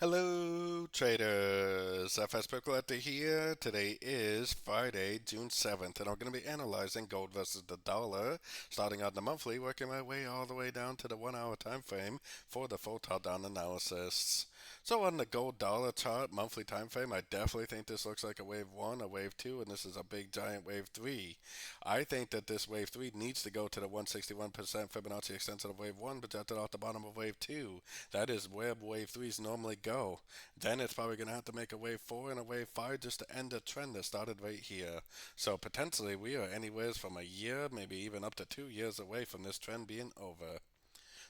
Hello, traders. FX Pip Collector here. Today is Friday, June 7th, and I'm going to be analyzing gold versus the dollar, starting on the monthly, working my way all the way down to the 1 hour time frame for the full top-down analysis. So on the gold dollar chart, monthly time frame, I definitely think this looks like a wave 1, a wave 2, and this is a big giant wave 3. I think that this wave 3 needs to go to the 161% Fibonacci extension of wave 1 projected off the bottom of wave 2. That is where wave 3s normally go. Then it's probably going to have to make a wave 4 and a wave 5 just to end a trend that started right here. So potentially we are anywhere from a year, maybe even up to 2 years away from this trend being over.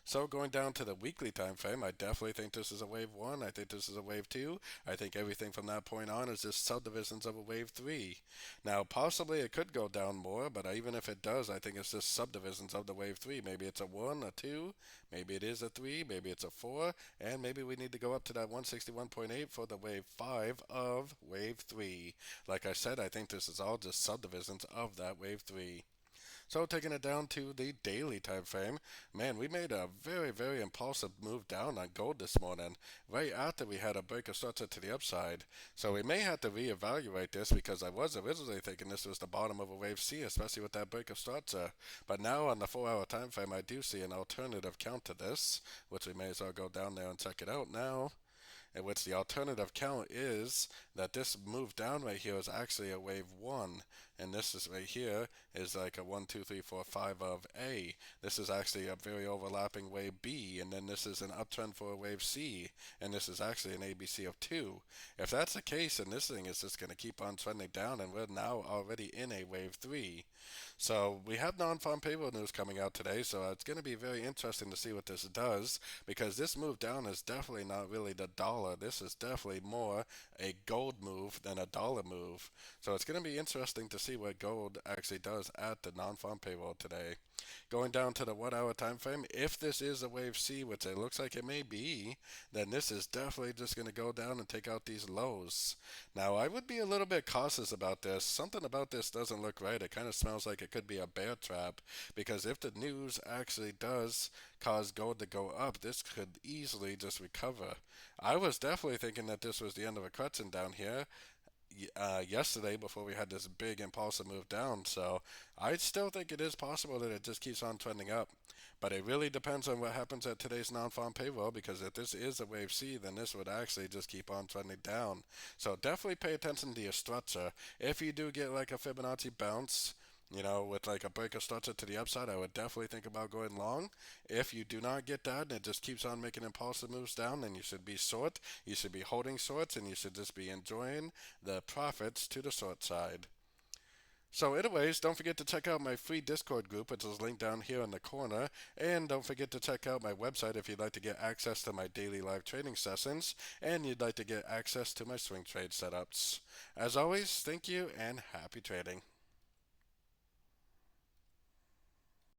So going down to the weekly time frame, I definitely think this is a wave 1. I think this is a wave 2. I think everything from that point on is just subdivisions of a wave 3. Now, possibly it could go down more, but even if it does, I think it's just subdivisions of the wave 3. Maybe it's a 1, a 2, maybe it is a 3, maybe it's a 4, and maybe we need to go up to that 161.8 for the wave 5 of wave 3. Like I said, I think this is all just subdivisions of that wave 3. So taking it down to the daily time frame, man, we made a very impulsive move down on gold this morning, right after we had a break of structure to the upside. So we may have to reevaluate this because I was originally thinking this was the bottom of a wave C, especially with that break of structure. But now on the 4 hour time frame, I do see an alternative count to this, which we may as well go down there and check it out now, in which the alternative count is that this move down right here is actually a wave 1, and this is right here is like a 1, 2, 3, 4, 5 of A. This is actually a very overlapping wave B, and then this is an uptrend for a wave C, and this is actually an ABC of 2. If that's the case, then this thing is just going to keep on trending down, and we're now already in a wave 3. So we have non-farm payroll news coming out today, so it's going to be very interesting to see what this does, because this move down is definitely not really the dollar. This is definitely more a gold move than a dollar move. So it's going to be interesting to see what gold actually does at the non-farm payroll today. Going down to the 1 hour time frame, if this is a wave C, which it looks like it may be, then this is definitely just going to go down and take out these lows. Now, I would be a little bit cautious about this. Something about this doesn't look right. It kind of smells like it could be a bear trap, because if the news actually does cause gold to go up, this could easily just recover. I was definitely thinking that this was the end of a correction down here yesterday before we had this big impulsive move down. So I still think it is possible that it just keeps on trending up. But it really depends on what happens at today's non-farm payroll, because if this is a wave C, then this would actually just keep on trending down. So definitely pay attention to your structure. If you do get like a Fibonacci bounce, with like a break of structure to the upside, I would definitely think about going long. If you do not get that and it just keeps on making impulsive moves down, then you should be short. You should be holding shorts, and you should just be enjoying the profits to the short side. So anyways, don't forget to check out my free Discord group, which is linked down here in the corner. And don't forget to check out my website if you'd like to get access to my daily live trading sessions, and you'd like to get access to my swing trade setups. As always, thank you and happy trading.